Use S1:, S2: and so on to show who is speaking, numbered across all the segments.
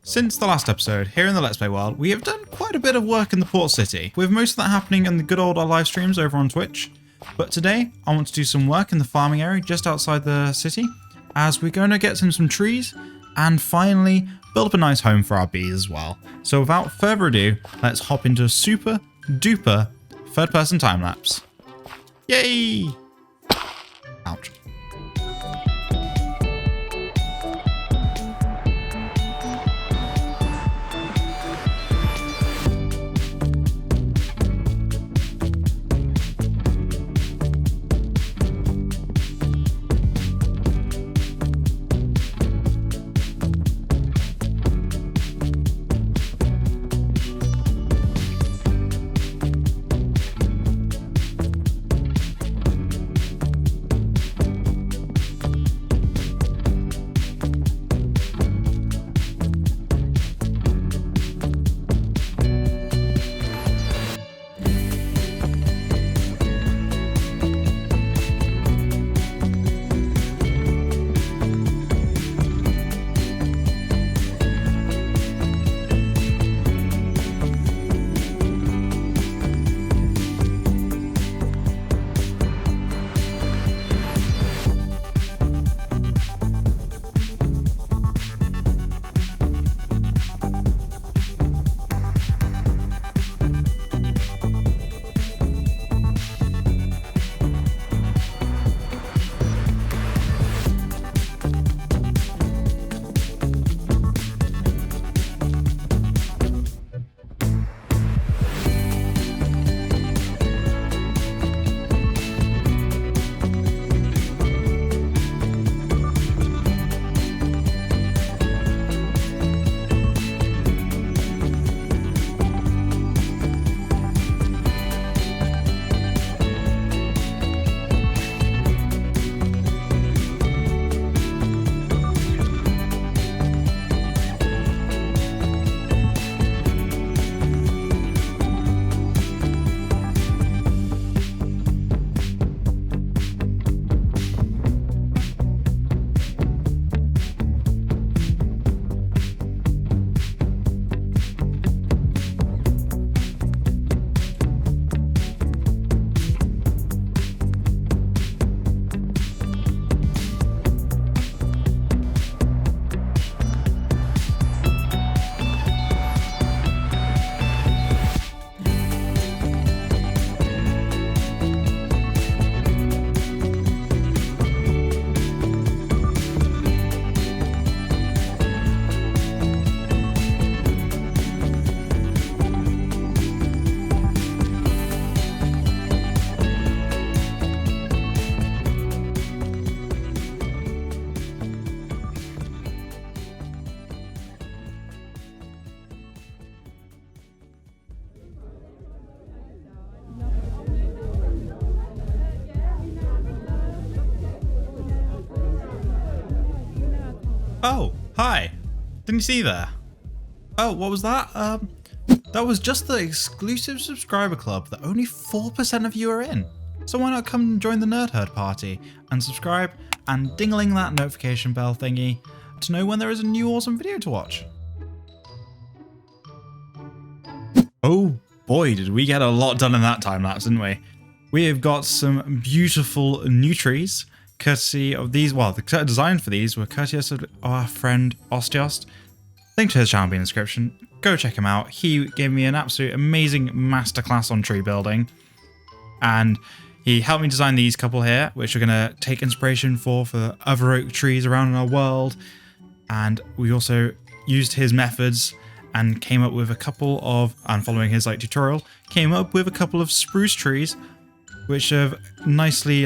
S1: Since the last episode, here in the Let's Play world, we have done quite a bit of work in the port city, with most of that happening in the good old live streams over on Twitch. But today, I want to do some work in the farming area just outside the city, as we're going to get some trees, and finally build up a nice home for our bees as well. So without further ado, let's hop into a super duper third person time lapse. Yay! Ouch. Oh, hi. Didn't you see there? Oh, what was that? That was just the exclusive subscriber club that only 4% of you are in. So why not come and join the Nerd Herd party and subscribe and dingling that notification bell thingy to know when there is a new awesome video to watch. Oh boy, did we get a lot done in that time lapse, didn't we? We have got some beautiful new trees. Courtesy of these, well, the design for these were courteous of our friend Osteost. Link to his channel will be in the description. Go check him out. He gave me an absolute amazing masterclass on tree building. And he helped me design these couple here, which we're going to take inspiration for other oak trees around in our world. And we also used his methods and came up with a couple of, and following his tutorial, came up with a couple of spruce trees, which have nicely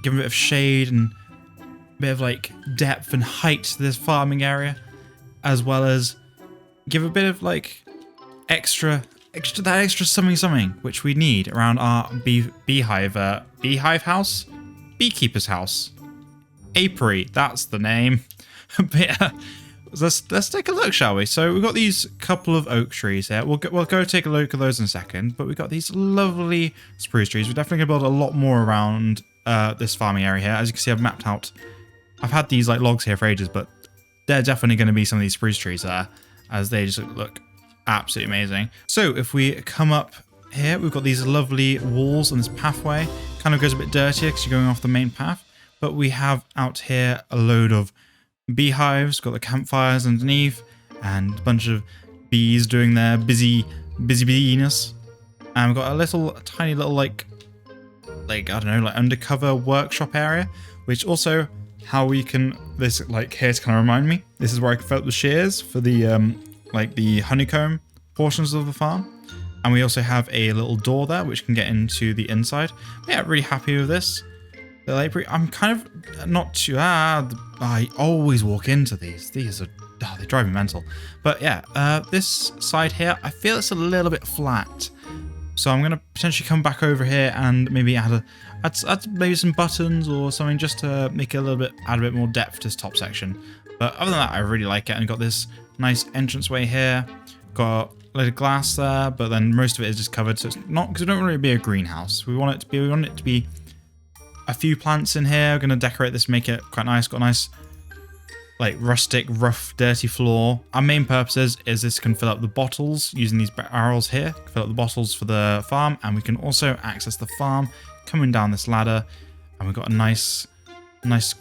S1: give a bit of shade and a bit of depth and height to this farming area, as well as give a bit of extra something which we need around our beehive house, beekeeper's house, apiary. That's the name. But yeah, let's take a look, shall we? So we've got these couple of oak trees here. We'll go take a look at those in a second. But we've got these lovely spruce trees. We're definitely gonna build a lot more around this farming area here. As you can see, I've mapped out. I've had these logs here for ages, but They're definitely going to be some of these spruce trees there, as they just look absolutely amazing. So if we come up here, we've got these lovely walls and this pathway. Kind of goes a bit dirtier because you're going off the main path. But we have out here a load of beehives, got the campfires underneath, and a bunch of bees doing their busy beeness. And we've got a little, tiny little, like I don't know, like undercover workshop area, which also how we can, this like here to kind of remind me, this is where I can fill up the shears for the like the honeycomb portions of the farm. And we also have a little door there which can get into the inside. But yeah, really happy with this. The library, I'm kind of not too, I always walk into these. These are, they drive me mental. But yeah, this side here, I feel it's a little bit flat. So I'm going to potentially come back over here and maybe add maybe some buttons or something just to make it add a bit more depth to this top section. But other than that, I really like it. And got this nice entranceway here. Got a load of glass there, but then most of it is just covered. So it's not, because we don't want it to be a greenhouse. We want it to be a few plants in here. We're going to decorate this, make it quite nice. Got a nice, like, rustic, rough, dirty floor. Our main purpose is this can fill up the bottles using these barrels here. Fill up the bottles for the farm, and we can also access the farm coming down this ladder. And we've got a nice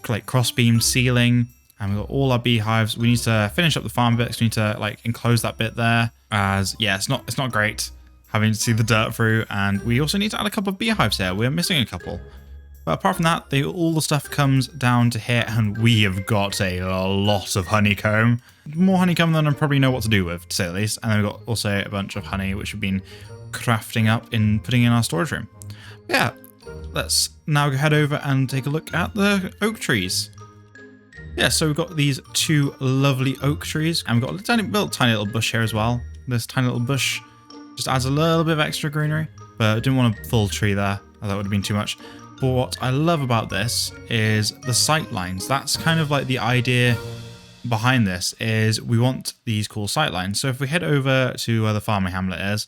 S1: like cross-beam ceiling, and we've got all our beehives. We need to finish up the farm bit, so we need to like enclose that bit there. As yeah, it's not great having to see the dirt through, and we also need to add a couple of beehives here. We're missing a couple. But apart from that, all the stuff comes down to here, and we have got a lot of honeycomb. More honeycomb than I probably know what to do with, to say the least. And then we've got also a bunch of honey, which we've been crafting up in putting in our storage room. Yeah, let's now go head over and take a look at the oak trees. Yeah, so we've got these two lovely oak trees, and we've got a tiny little bush here as well. This tiny little bush just adds a little bit of extra greenery, but I didn't want a full tree there. That would have been too much. But what I love about this is the sight lines. That's kind of like the idea behind this, is we want these cool sight lines. So if we head over to where the farming hamlet is,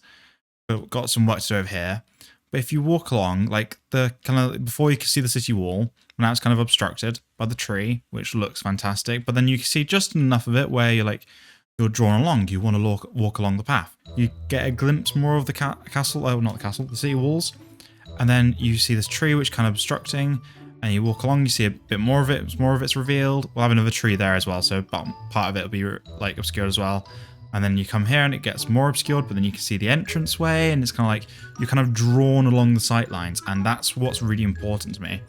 S1: we've got some work to do over here. But if you walk along, like the kind of before you can see the city wall, now it's kind of obstructed by the tree, which looks fantastic. But then you can see just enough of it where you're drawn along. You want to walk along the path. You get a glimpse more of the castle, oh, not the castle, the city walls. And then you see this tree which kind of obstructing, and you walk along, you see a bit more of it, more of it's revealed. We'll have another tree there as well, so part of it will be like obscured as well. And then you come here and it gets more obscured, but then you can see the entranceway, and it's kind of like you're kind of drawn along the sight lines, and that's what's really important to me.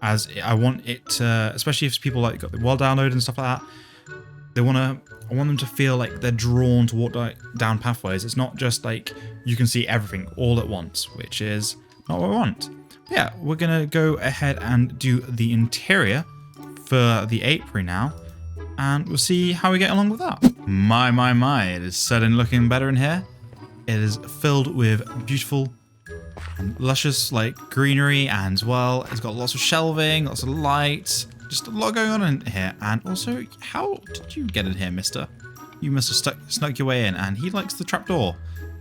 S1: As I want it to, especially if people like got the well downloaded and stuff like that, I want them to feel like they're drawn to walk down pathways. It's not just like you can see everything all at once, which is not what I want. Yeah, we're going to go ahead and do the interior for the apiary now, and we'll see how we get along with that. My, it is certainly looking better in here. It is filled with beautiful and luscious like greenery, and as well, it's got lots of shelving, lots of lights, just a lot going on in here. And also, how did you get in here, mister? You must have snuck your way in, and he likes the trapdoor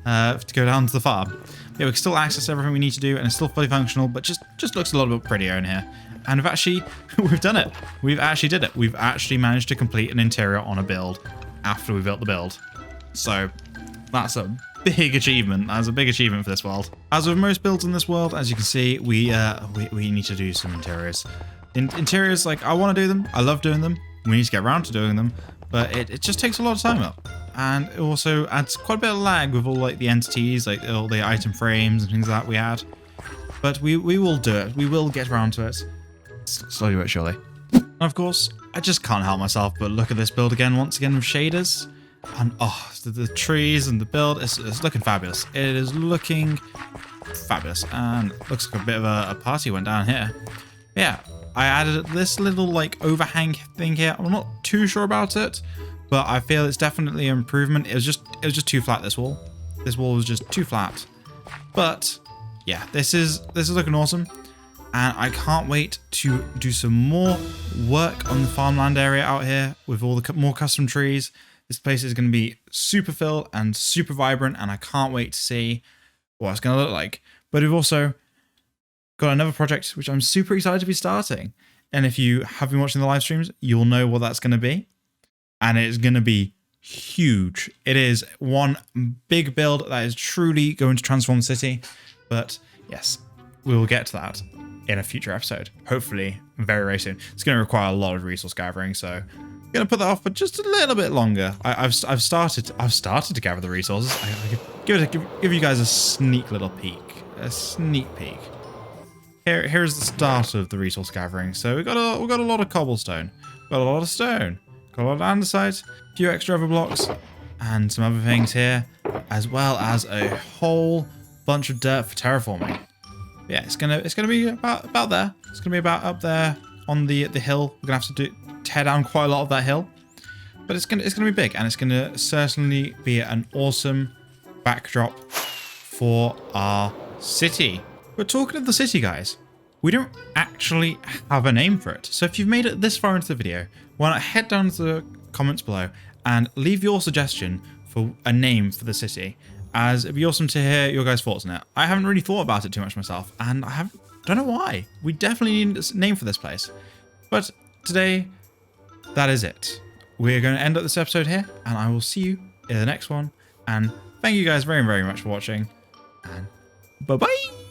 S1: to go down to the farm. Yeah, we can still access everything we need to do, and it's still fully functional, but just looks a little bit prettier in here. And we've done it. We've actually did it. We've actually managed to complete an interior on a build after we built the build. So that's a big achievement. That's a big achievement for this world. As with most builds in this world, as you can see, we need to do some interiors. Interiors, like, I want to do them. I love doing them. We need to get around to doing them, but it just takes a lot of time up. And it also adds quite a bit of lag with all like the entities, like all the item frames and things like that we add. But we will do it. We will get around to it. Slowly but surely. And of course, I just can't help myself but look at this build once again with shaders. And oh, the trees and the build, it's looking fabulous. It is looking fabulous. And it looks like a bit of a party went down here. Yeah, I added this little like overhang thing here. I'm not too sure about it, but I feel it's definitely an improvement. It was just too flat, this wall. This wall was just too flat. But yeah, this is looking awesome. And I can't wait to do some more work on the farmland area out here with all the more custom trees. This place is going to be super filled and super vibrant, and I can't wait to see what it's going to look like. But we've also got another project which I'm super excited to be starting. And if you have been watching the live streams, you'll know what that's going to be. and it's going to be huge. It is one big build that is truly going to transform the city. But yes, we will get to that in a future episode, hopefully very, very soon. It's going to require a lot of resource gathering, so I'm going to put that off for just a little bit longer. I've started to gather the resources. I give you guys a sneak little peek, a sneak peek. Here's the start of the resource gathering. So we got a lot of cobblestone, got a lot of stone, got a lot of andesite, a few extra over blocks, and some other things here, as well as a whole bunch of dirt for terraforming. Yeah, it's gonna be about there. It's gonna be about up there on the hill. We're gonna have to tear down quite a lot of that hill, but it's gonna be big, and it's gonna certainly be an awesome backdrop for our city. But talking of the city, guys, we don't actually have a name for it. So if you've made it this far into the video, why not head down to the comments below and leave your suggestion for a name for the city, as it'd be awesome to hear your guys' thoughts on it. I haven't really thought about it too much myself, and don't know why. We definitely need a name for this place. But today, that is it. We're going to end up this episode here, and I will see you in the next one. And thank you guys very, very much for watching, and bye-bye!